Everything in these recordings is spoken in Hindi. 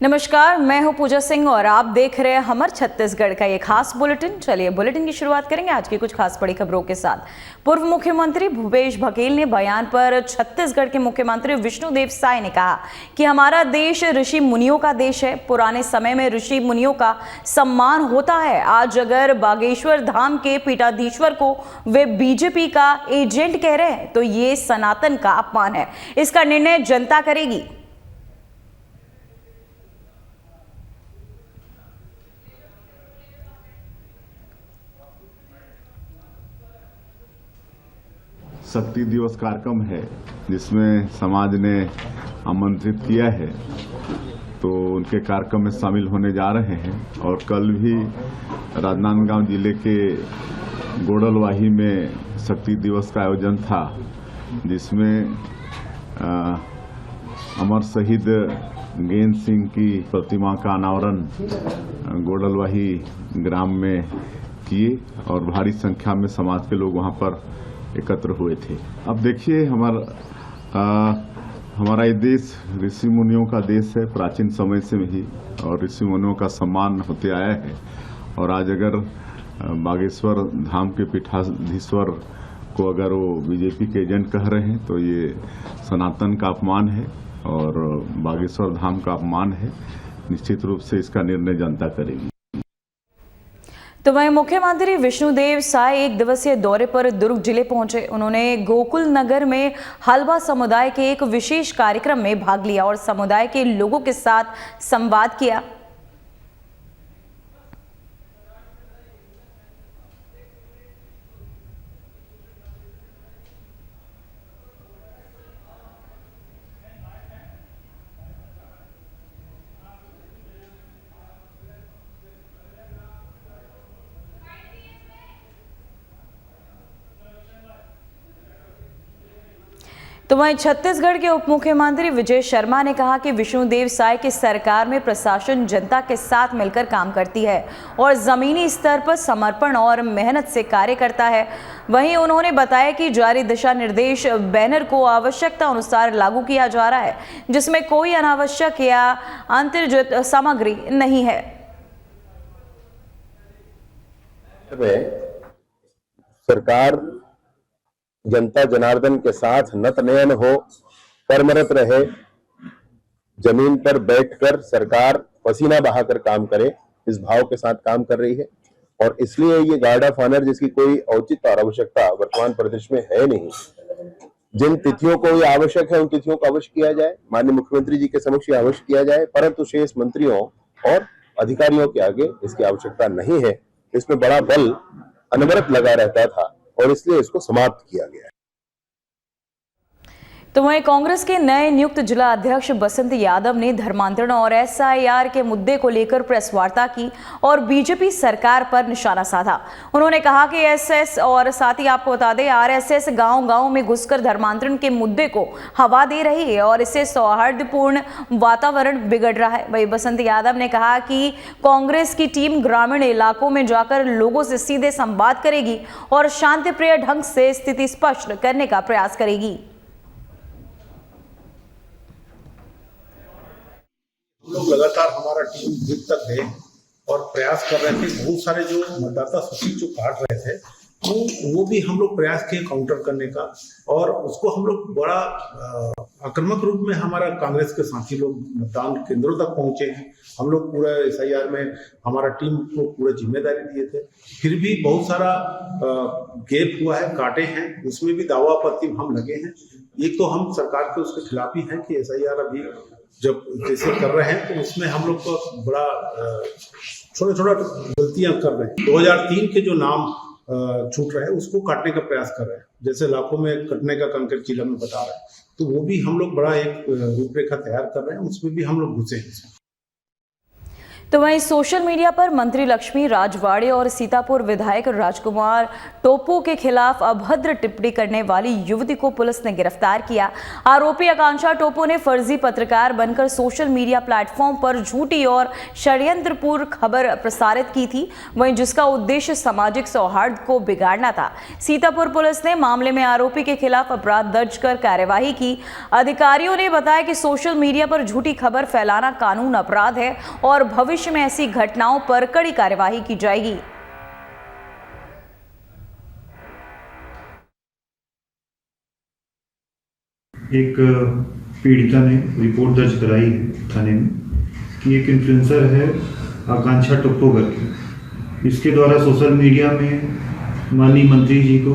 नमस्कार, मैं हूं पूजा सिंह और आप देख रहे हैं हमर छत्तीसगढ़ का ये खास बुलेटिन। चलिए बुलेटिन की शुरुआत करेंगे आज की कुछ खास बड़ी खबरों के साथ। पूर्व मुख्यमंत्री भूपेश बघेल ने बयान पर छत्तीसगढ़ के मुख्यमंत्री विष्णुदेव साय ने कहा कि हमारा देश ऋषि मुनियों का देश है। पुराने समय में ऋषि मुनियों का सम्मान होता है। आज अगर बागेश्वर धाम के पीठाधीश्वर को वे बीजेपी का एजेंट कह रहे हैं तो ये सनातन का अपमान है। इसका निर्णय जनता करेगी। शक्ति दिवस कार्यक्रम है जिसमें समाज ने आमंत्रित किया है, तो उनके कार्यक्रम में शामिल होने जा रहे हैं। और कल भी राजनांदगांव जिले के गोड़लवाही में शक्ति दिवस का आयोजन था, जिसमें अमर शहीद गेंद सिंह की प्रतिमा का अनावरण गोड़लवाही ग्राम में किए और भारी संख्या में समाज के लोग वहां पर एकत्र हुए थे। अब देखिए हमारा ये देश ऋषि मुनियों का देश है प्राचीन समय से ही, और ऋषि मुनियों का सम्मान होते आया है। और आज अगर बागेश्वर धाम के पीठाधीश्वर को अगर वो बीजेपी के एजेंट कह रहे हैं तो ये सनातन का अपमान है और बागेश्वर धाम का अपमान है। निश्चित रूप से इसका निर्णय जनता करेगी। तो वहीं मुख्यमंत्री विष्णुदेव साय एक दिवसीय दौरे पर दुर्ग जिले पहुंचे। उन्होंने गोकुल नगर में हलवा समुदाय के एक विशेष कार्यक्रम में भाग लिया और समुदाय के लोगों के साथ संवाद किया। तो वहीं छत्तीसगढ़ के उप मुख्यमंत्री विजय शर्मा ने कहा कि विष्णुदेव साय की सरकार में प्रशासन जनता के साथ मिलकर काम करती है और जमीनी स्तर पर समर्पण और मेहनत से कार्य करता है। वहीं उन्होंने बताया कि जारी दिशा निर्देश बैनर को आवश्यकता अनुसार लागू किया जा रहा है, जिसमें कोई अनावश्यक या अंतर्जित सामग्री नहीं है। सरकार जनता जनार्दन के साथ नतनयन हो, कर्मरत रहे, जमीन पर बैठकर सरकार पसीना बहाकर काम करे, इस भाव के साथ काम कर रही है। और इसलिए ये गार्ड ऑफ ऑनर जिसकी कोई औचित्य और आवश्यकता वर्तमान प्रदेश में है नहीं, जिन तिथियों को ये आवश्यक है उन तिथियों को अवश्य किया जाए, माननीय मुख्यमंत्री जी के समक्ष ये अवश्य किया जाए, परंतु शेष मंत्रियों और अधिकारियों के आगे इसकी आवश्यकता नहीं है। इसमें बड़ा बल अनवरत लगा रहता था और इसलिए इसको समाप्त किया गया है। तो वहीं कांग्रेस के नए नियुक्त जिला अध्यक्ष बसंत यादव ने धर्मांतरण और एसआईआर के मुद्दे को लेकर प्रेस वार्ता की और बीजेपी सरकार पर निशाना साधा। उन्होंने कहा कि एसएस और साथ ही आपको बता दें आरएसएस गांव-गांव में घुसकर धर्मांतरण के मुद्दे को हवा दे रही है और इससे सौहार्दपूर्ण वातावरण बिगड़ रहा है। वहीं बसंत यादव ने कहा कि कांग्रेस की टीम ग्रामीण इलाकों में जाकर लोगों से सीधे संवाद करेगी और शांतिप्रिय ढंग से स्थिति स्पष्ट करने का प्रयास करेगी। लोग लगातार हमारा टीम बुथ तक गए और प्रयास कर रहे थे। बहुत सारे जो मतदाता सूची जो काट रहे थे तो वो भी हम लोग प्रयास किए काउंटर करने का, और उसको हम लोग बड़ा आक्रामक रूप में हमारा कांग्रेस के साथी लोग मतदान केंद्रों तक पहुंचे हैं। हम लोग पूरा एसआईआर में हमारा टीम को पूरा जिम्मेदारी दिए थे, फिर भी बहुत सारा गैप हुआ है, काटे हैं, उसमें भी दावा आपत्ति हम लगे हैं। एक तो हम सरकार के उसके खिलाफ ही हैं कि एसआईआर अभी जब जैसे कर रहे हैं तो उसमें हम लोग को बड़ा छोटा गलतियां कर रहे हैं। 2003 के जो नाम छूट रहे हैं उसको काटने का प्रयास कर रहे हैं, जैसे लाखों में कटने का कंकड़ चीला में बता रहे हैं, तो वो भी हम लोग बड़ा एक रूपरेखा तैयार कर रहे हैं, उसमें भी हम लोग घुसे हैं। तो वहीं सोशल मीडिया पर मंत्री लक्ष्मी राजवाड़े और सीतापुर विधायक राजकुमार टोपो के खिलाफ अभद्र टिप्पणी करने वाली युवती को पुलिस ने गिरफ्तार किया। आरोपी आकांक्षा टोपो ने फर्जी पत्रकार बनकर सोशल मीडिया प्लेटफॉर्म पर झूठी और षड्यंत्रपूर्ण खबर प्रसारित की थी, वहीं जिसका उद्देश्य सामाजिक सौहार्द को बिगाड़ना था। सीतापुर पुलिस ने मामले में आरोपी के खिलाफ अपराध दर्ज कर कार्यवाही की। अधिकारियों ने बताया कि सोशल मीडिया पर झूठी खबर फैलाना कानून अपराध है और भविष्य में ऐसी घटनाओं पर कड़ी कार्यवाही की जाएगी। एक पीड़िता ने रिपोर्ट दर्ज कराई है थाने में कि एक इन्फ्लुएंसर है आकांक्षा टोप्पो करके, इसके द्वारा सोशल मीडिया में माननीय मंत्री जी को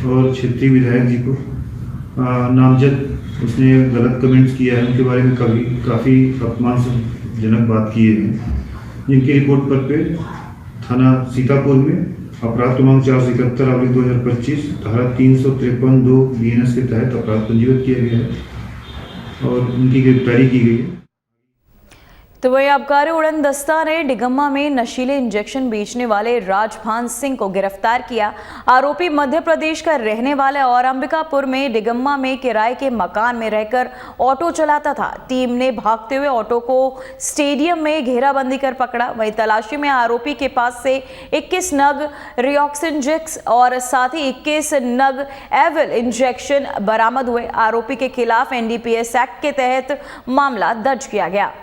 और क्षेत्रीय विधायक जी को नामजद उसने गलत कमेंट्स किया है, उनके बारे में काफ़ी अपमानजनक बात किए हैं, जिनकी रिपोर्ट पर पे थाना सीतापुर में अपराध क्रमांक 471/2025 धारा 353(2) BNS के तहत अपराध पंजीबद्ध किया गया है और उनकी गिरफ्तारी की गई है। तो वही आबकारी उड़न दस्ता ने डिगम्मा में नशीले इंजेक्शन बेचने वाले राजभान सिंह को गिरफ्तार किया। आरोपी मध्य प्रदेश का रहने वाला और अंबिकापुर में डिगम्मा में किराए के मकान में रहकर ऑटो चलाता था। टीम ने भागते हुए ऑटो को स्टेडियम में घेराबंदी कर पकड़ा। वहीं तलाशी में आरोपी के पास से 21 नग रिऑक्सिनजेक्स और साथ ही 21 नग एविल इंजेक्शन बरामद हुए। आरोपी के खिलाफ NDPS एक्ट के तहत मामला दर्ज किया गया।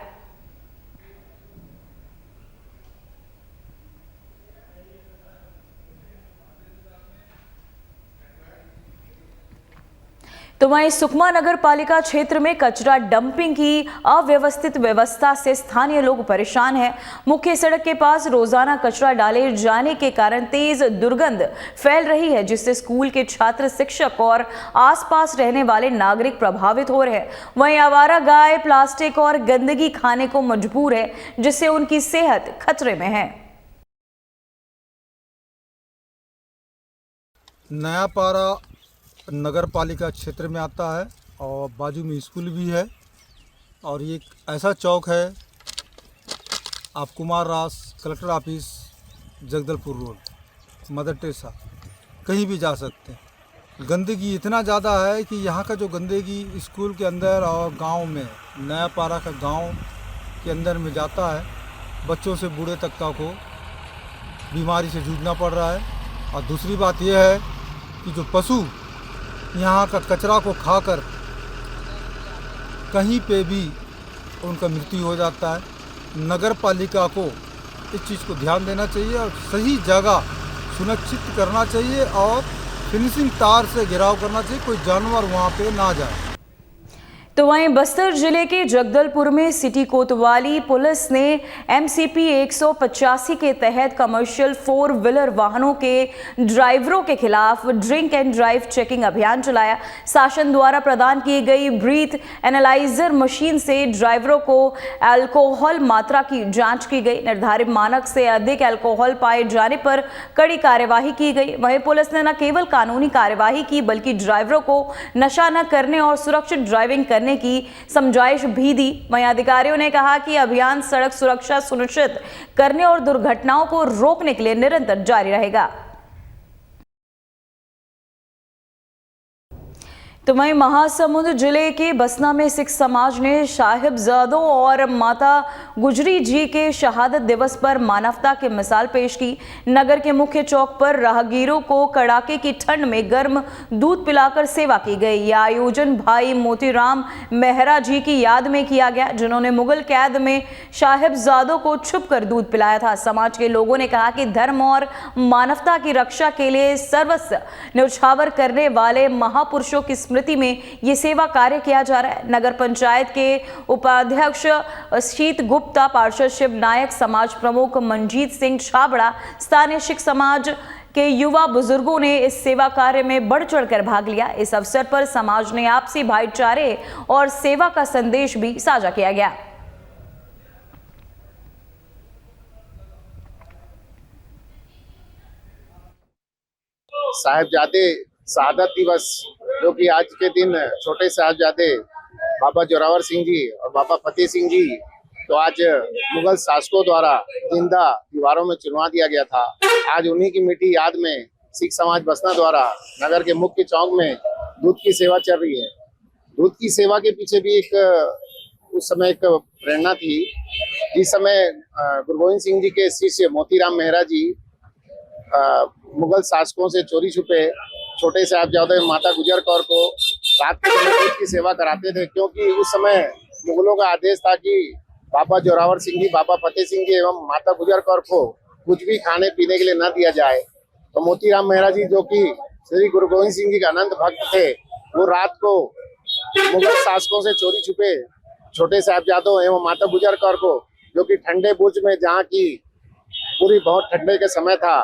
तो वहीं सुकमा नगर पालिका क्षेत्र में कचरा डंपिंग की अव्यवस्थित व्यवस्था से स्थानीय लोग परेशान हैं। मुख्य सड़क के पास रोजाना कचरा डाले जाने के कारण तेज दुर्गंध फैल रही है, जिससे स्कूल के छात्र, शिक्षक और आसपास रहने वाले नागरिक प्रभावित हो रहे हैं। वहीं आवारा गाय प्लास्टिक और गंदगी खाने को मजबूर है, जिससे उनकी सेहत खतरे में है। नया पारा नगर पालिका क्षेत्र में आता है और बाजू में स्कूल भी है और ये एक ऐसा चौक है, आप कुमार रास collector office Jagdalpur road, mother Teresa कहीं भी जा सकते हैं। गंदगी इतना ज़्यादा है कि यहाँ का जो गंदगी स्कूल के अंदर और गांव में, नया पारा का गांव के अंदर में जाता है, बच्चों से बूढ़े तक को बीमारी से जूझना पड़ रहा है। और दूसरी बात यह है कि जो पशु यहाँ का कचरा को खाकर कहीं पे भी उनका मृत्यु हो जाता है। नगर पालिका को इस चीज़ को ध्यान देना चाहिए और सही जगह सुनिश्चित करना चाहिए और फिनिशिंग तार से घेराव करना चाहिए, कोई जानवर वहाँ पे ना जाए। तो वहीं बस्तर जिले के जगदलपुर में सिटी कोतवाली पुलिस ने MCP 185 के तहत कमर्शियल 4 व्हीलर वाहनों के ड्राइवरों के खिलाफ ड्रिंक एंड ड्राइव चेकिंग अभियान चलाया। शासन द्वारा प्रदान की गई ब्रीथ एनालाइजर मशीन से ड्राइवरों को अल्कोहल मात्रा की जांच की गई। निर्धारित मानक से अधिक अल्कोहल पाए जाने पर कड़ी कार्यवाही की गई। वहीं पुलिस ने न केवल कानूनी कार्यवाही की, बल्कि ड्राइवरों को नशा न करने और सुरक्षित ड्राइविंग करने की समझाइश भी दी। वहीं अधिकारियों ने कहा कि अभियान सड़क सुरक्षा सुनिश्चित करने और दुर्घटनाओं को रोकने के लिए निरंतर जारी रहेगा। तो वहीं महासमुंद जिले के बसना में सिख समाज ने साहिबजादों और माता गुजरी जी के शहादत दिवस पर मानवता की मिसाल पेश की। नगर के मुख्य चौक पर राहगीरों को कड़ाके की ठंड में गर्म दूध पिलाकर सेवा की गई। यह आयोजन भाई मोतीराम मेहरा जी की याद में किया गया, जिन्होंने मुगल कैद में साहिबजादों को छुपकर दूध पिलाया था। समाज के लोगों ने कहा कि धर्म और मानवता की रक्षा के लिए सर्वस्व न्यौछावर करने वाले महापुरुषों की स्मृति में ये सेवा कार्य किया जा रहा है। नगर पंचायत के उपाध्यक्ष शीत गुप्ता, पार्षद शिव नायक, समाज प्रमुख मंजीत सिंह छाबड़ा, स्थानीय सिख समाज के युवा बुजुर्गों ने इस सेवा कार्य में बढ़ चढ़कर भाग लिया। इस अवसर पर समाज ने आपसी भाईचारे और सेवा का संदेश भी साझा किया गया। साहिबजादे शहादत दिवस, जो कि आज के दिन छोटे साहिबजादे बाबा जोरावर सिंह जी और बाबा फतेह सिंह जी तो आज मुगल शासकों द्वारा जिंदा दीवारों में चुनवा दिया गया था। आज उन्हीं की मीठी याद में सिख समाज बसना द्वारा नगर के मुख्य चौक में दूध की सेवा चल रही है। दूध की सेवा के पीछे भी उस समय एक प्रेरणा थी। जिस समय गुरु गोविंद सिंह जी के शिष्य मोतीराम मेहरा जी मुगल शासकों से चोरी छुपे छोटे साहिबजादे माता गुजर कौर को रात के समय दूध की सेवा कराते थे, क्योंकि उस समय मुगलों का आदेश था कि बाबा जोरावर सिंह जी, बाबा फतेह सिंह जी एवं माता गुजर कौर को कुछ भी खाने पीने के लिए न दिया जाए। तो मोतीराम मेहरा जी, जो कि श्री गुरु गोविंद सिंह जी के अनंत भक्त थे, वो रात को मुगल शासकों से चोरी छुपे छोटे साहिबजादों एवं माता गुजर कौर को, जो कि ठंडे बुर्ज में, जहाँ की पूरी बहुत ठंडे के समय था,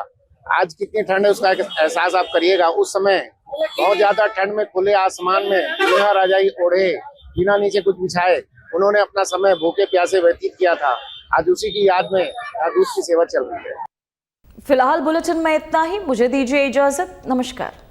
आज कितनी ठंड है उसका एक एहसास आप करिएगा। उस समय बहुत ज्यादा ठंड में खुले आसमान में बिना रजाई ओढ़े, बिना नीचे कुछ बिछाए उन्होंने अपना समय भूखे प्यासे व्यतीत किया था। आज उसी की याद में दूध की सेवा चल रही है। फिलहाल बुलेटिन में इतना ही। मुझे दीजिए इजाजत। नमस्कार।